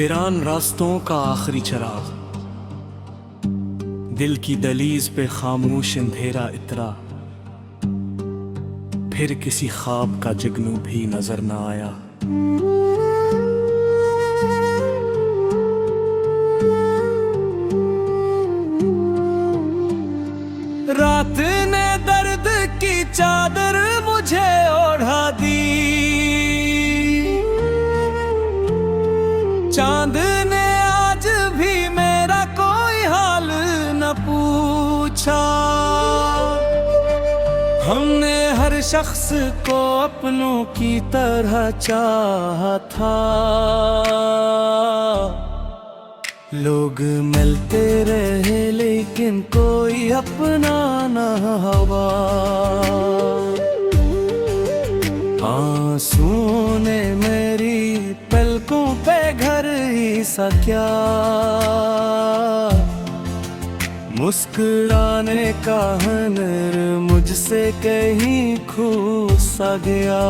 वीरान रास्तों का आखिरी चराग, दिल की दहलीज पे खामोश अंधेरा इतरा। फिर किसी ख्वाब का जुगनू भी नजर न आया। रात ने दर्द की चादर मुझे ओढ़ा दी, चांद ने आज भी मेरा कोई हाल न पूछा। हमने हर शख्स को अपनों की तरह चाहा था, लोग मिलते रहे लेकिन कोई अपना न हुआ। आंसुओं ने मेरी पलकों पे घर ही सा क्या, मुस्कुराने का हुनर मुझसे कहीं खो सा गया।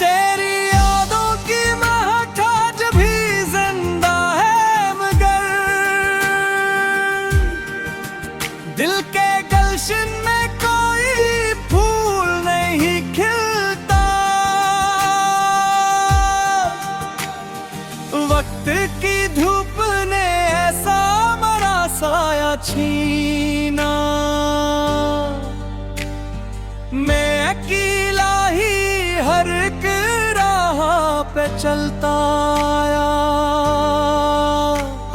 तेरी यादों की महक आज भी जिंदा है, मगर दिल के गलशन में कोई फूल नहीं खिलता। वक्त की धूप ने ऐसा मरा साया छीना, मैं अकेला ही हर एक राह पे चलता आया।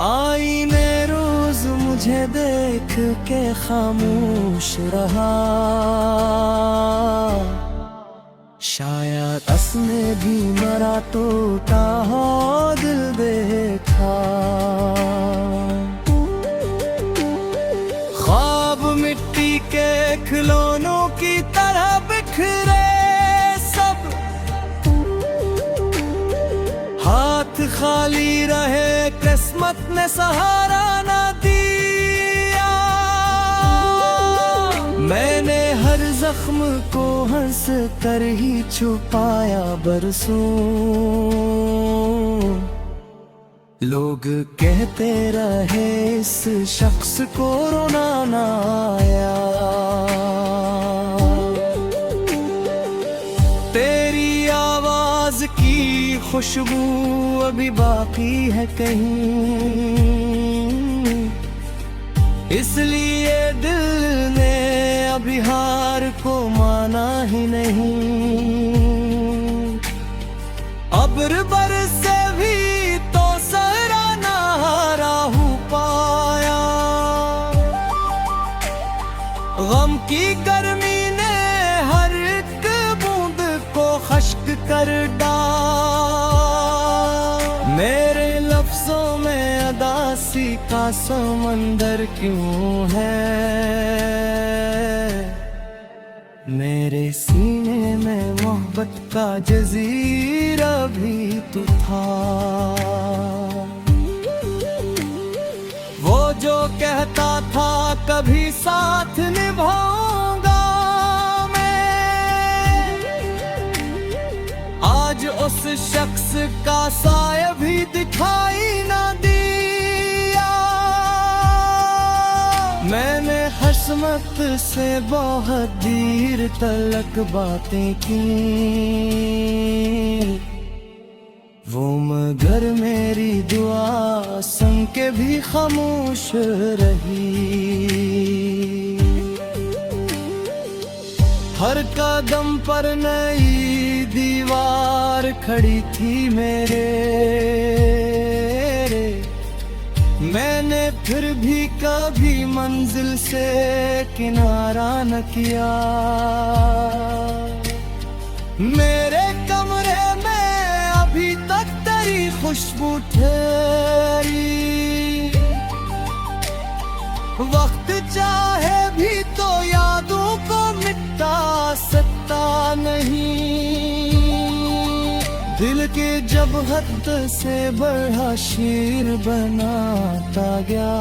आईने रोज मुझे देख के खामोश रहा, शायद असने भी मरा टूटा हो दिल देखा। ख्वाब मिट्टी के खिलौनों की तरह बिखरे सब, हाथ खाली रहे किस्मत ने सहारा न दिया। मैंने हर जख्म को हंस कर ही छुपाया बरसों, लोग कहते रहे इस शख्स को रोना ना आया। तेरी आवाज की खुशबू अभी बाकी है कहीं, इसलिए दिल ने अभी हार को माना ही नहीं। अब्र बरसे भी तो सराहना राहू पाया, गम की गर्मी ने हर एक बूंद को खश्क कर डाला। मेरे लफ्जों में अदासी का समंदर क्यों है, मेरे सीने में मोहब्बत का जजीरा भी तो था। वो जो कहता था कभी साथ निभाऊंगा मैं, आज उस शख्स का साया भी दिखाई ना दिया। मैंने हसमत से बहुत देर तलक बातें की, वो मगर मेरी दुआ सुन के भी खामोश रही। हर कदम पर नई दीवार खड़ी थी मेरे, मैंने फिर भी कभी मंजिल से किनारा न किया। मेरे कमरे में अभी तक तेरी खुशबू ठहरी, वक्त चाहे भी तो यादों को मिटा सकता नहीं। दिल के जब हद से बढ़ा शेर बनाता गया,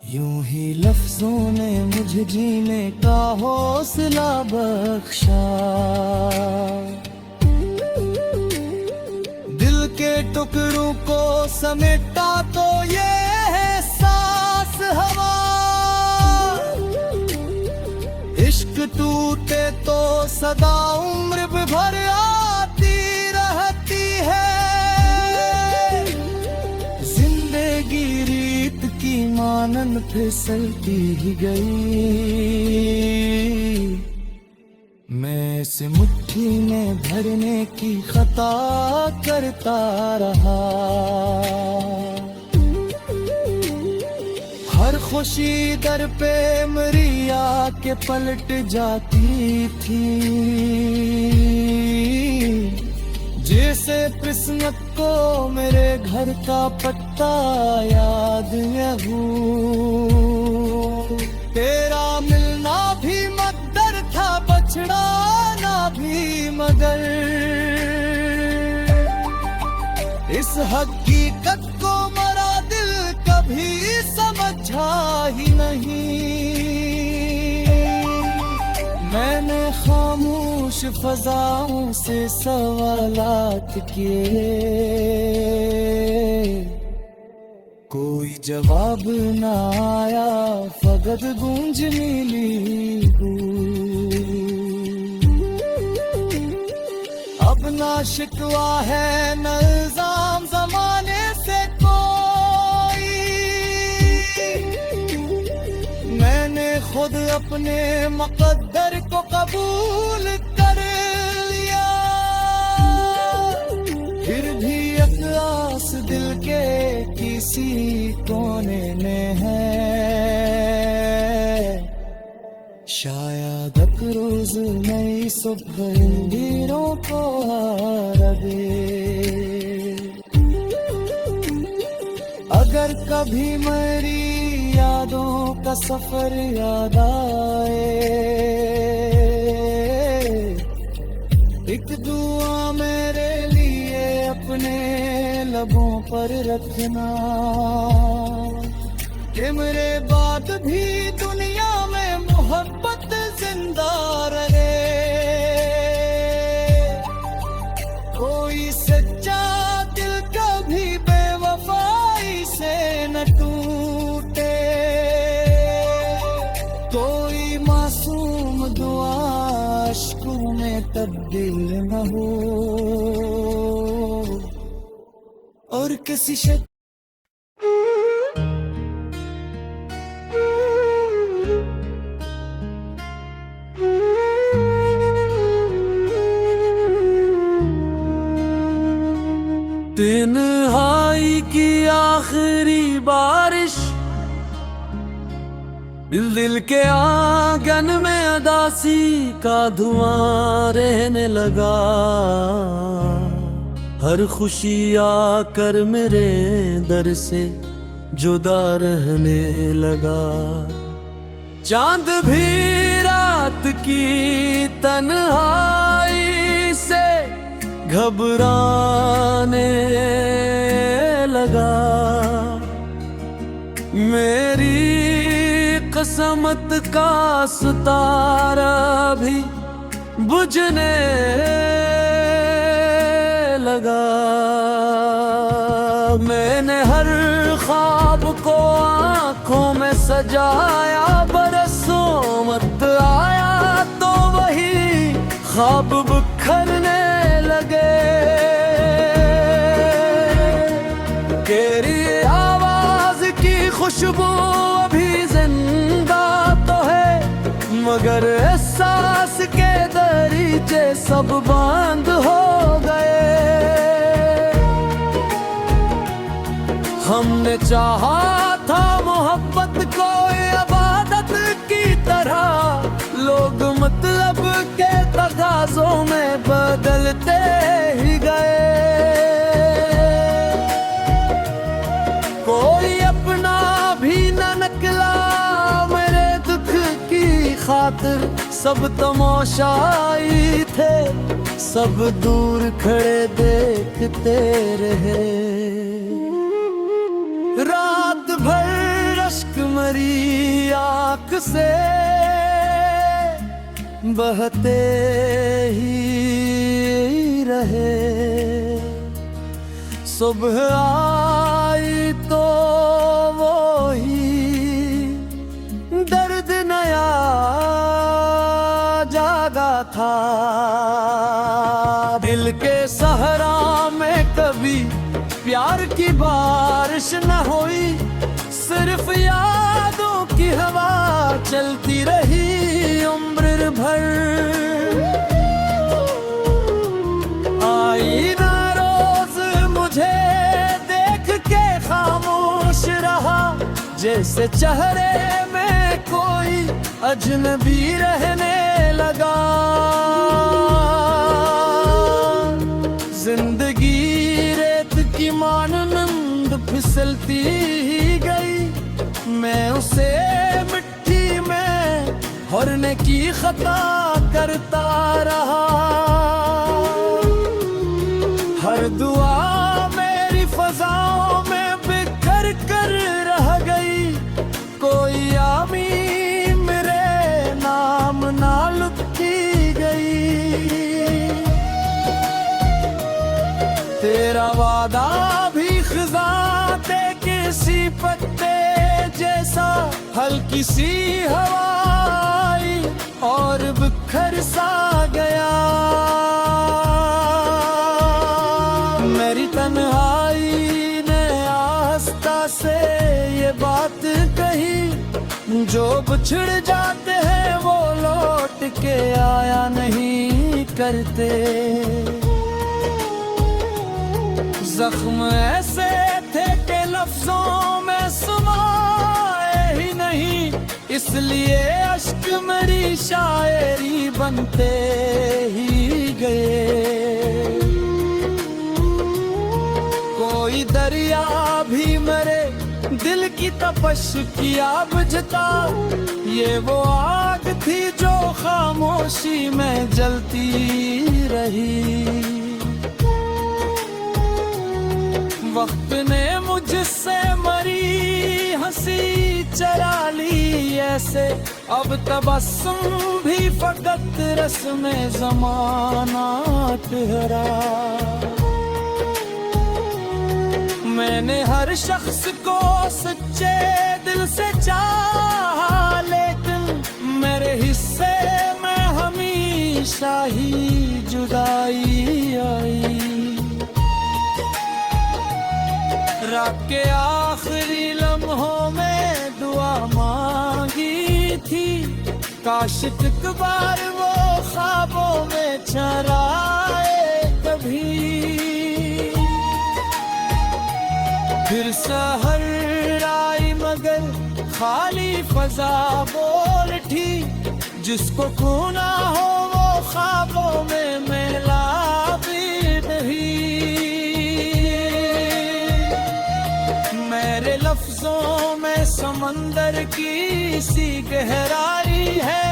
यूं ही लफ्जों ने मुझे जीने का हौसला बख्शा। टुकड़ों को समेटा तो ये है सांस हवा। इश्क टूटे तो सदा उम्र भर आती रहती है। जिंदगी रीत की मानन फिसलती ही गई। मैं इस मुट्ठी में भरने की खता करता रहा। हर खुशी दर पे मेरी आके पलट जाती थी। जैसे किस्मत को मेरे घर का पत्ता याद है हूँ। तेरा मिलना भी मकदर था, बछड़ाना भी मगर। इस हकीकत को मरा दिल कभी समझा ही नहीं। मैंने खामोश फजाओं से सवालात किए, कोई जवाब ना आया, फकत गूंज मिली गूंज। अब ना शिकवा है न इल्जाम जमाने से कोई। मैंने खुद अपने मुकद्दर को कबूल कर लिया। फिर भी एक आस दिल के किसी कोने में है। शायद एक रोज नई सुबह अंधेरों को हार दे। अगर कभी मेरी यादों का सफर याद आए, एक दुआ मेरे लिए अपने लबों पर रखना कि मेरे बाद भी दुनिया में मोहब्बत जिंदा रहे। कोई सच्चा दिल कभी बेवफाई से न टूटे। कोई मासूम दुआ अश्कों में तब्दील न हो। और किसी शक तन्हाई की आखिरी बारिश दिल के आंगन में अदासी का धुआं रहने लगा। हर खुशी आकर मेरे दर से जुदा रहने लगा। चांद भी रात की तन्हाई से घबराने लगा। मेरी किस्मत का सितारा भी बुझने लगा। मैंने हर ख्वाब को आंखों में सजाया, बरसों मत आया तो वही ख्वाब बिखरने लगे। तेरी आवाज की खुशबू अभी जिंदा तो है, मगर एहसास के दरीचे सब बंद हो गए। हमने चाहा था मोहब्बत को इबादत की तरह, लोग मतलब के तकाज़ों में बदलते ही गए। कोई अपना भी न निकला मेरे दुख की खातिर। सब तमाशाई थे, सब दूर खड़े देखते रहे। रात भर अश्क मरी आँख से बहते ही रहे। सुबह आई तो वो ही दर्द नया जागा था। दिल के सहरा में कभी प्यार की बारिश न हुई, सिर्फ यादों की हवा चलती रही उम्र भर। आई ना रोज मुझे देख के खामोश रहा, जैसे चेहरे में कोई अजनबी रहने लगा। जिंदगी रेत की मानंद फिसलती गई, मैं उसे मिट्टी में भरने की खता करता रहा। हर दुआ मेरी फजाओं में बिखर कर रह गई, कोई आमी मेरे नाम ना लिखी गई। तेरा वादा भी खिज़ा ते किसी पत्ते जैसा, हल्की सी हवा आई और बिखर सा गया। मेरी तन्हाई ने आस्था से ये बात कही, जो बिछड़ जाते हैं वो लौट के आया नहीं करते। जख्म ऐसे थे कि लफ्जों में समाए ही नहीं, इसलिए अश्क मेरी शायरी बनते ही गए। कोई दरिया भी मेरे दिल की तपश किया बुझता, ये वो आग थी जो खामोशी में जलती रही। वक्त ने मुझसे मरी हंसी चरा ली ऐसे, अब तबस्सुम भी फकत रस्म ज़माना ठहरा। मैंने हर शख्स को सच्चे दिल से चाहा, लेकिन मेरे हिस्से में हमेशा ही जुदाई आई। रात के आखिरी लम्हों में दुआ मांगी थी, काश एक बार वो ख्वाबों में चराए कभी। फिर सहर आई मगर खाली फजा बोल उठी, जिसको खोना हो वो ख्वाबों में मिला भी नहीं। मेरे लफ्जों में समंदर की सी गहराई है,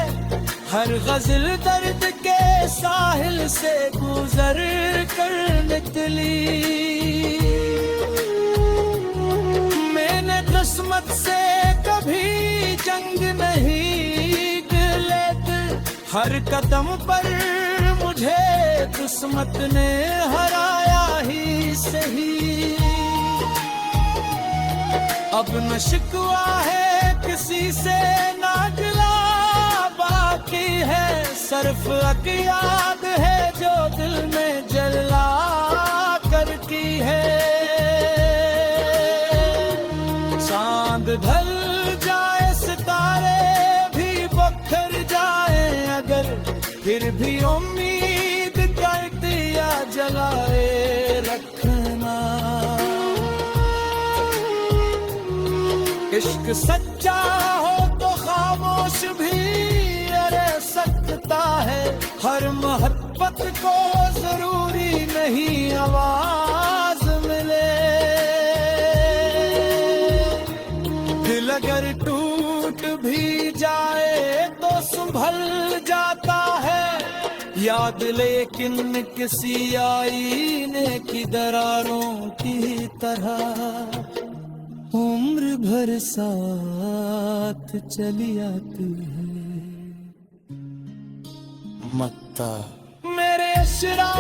हर गजल दर्द के साहिल से गुजर कर निकली। मैंने किस्मत से कभी जंग नहीं लेते, हर कदम पर मुझे किस्मत ने हराया ही सही। अब न शिकवा है किसी से ना गिला बाकी है, सिर्फ एक याद है जो दिल में जला करती है। चांद ढल जाए सितारे भी बखर जाए अगर, फिर भी उम्मीद कर दिया जलाए रखना। इश्क सच्चा हो तो खामोश भी रह सकता है, हर मोहब्बत को जरूरी नहीं आवाज मिले। दिल अगर टूट भी जाए तो संभल जाता है याद, लेकिन किसी आईने की दरारों की तरह उम्र भर साथ चली आती है। मत्ता मेरे अशरा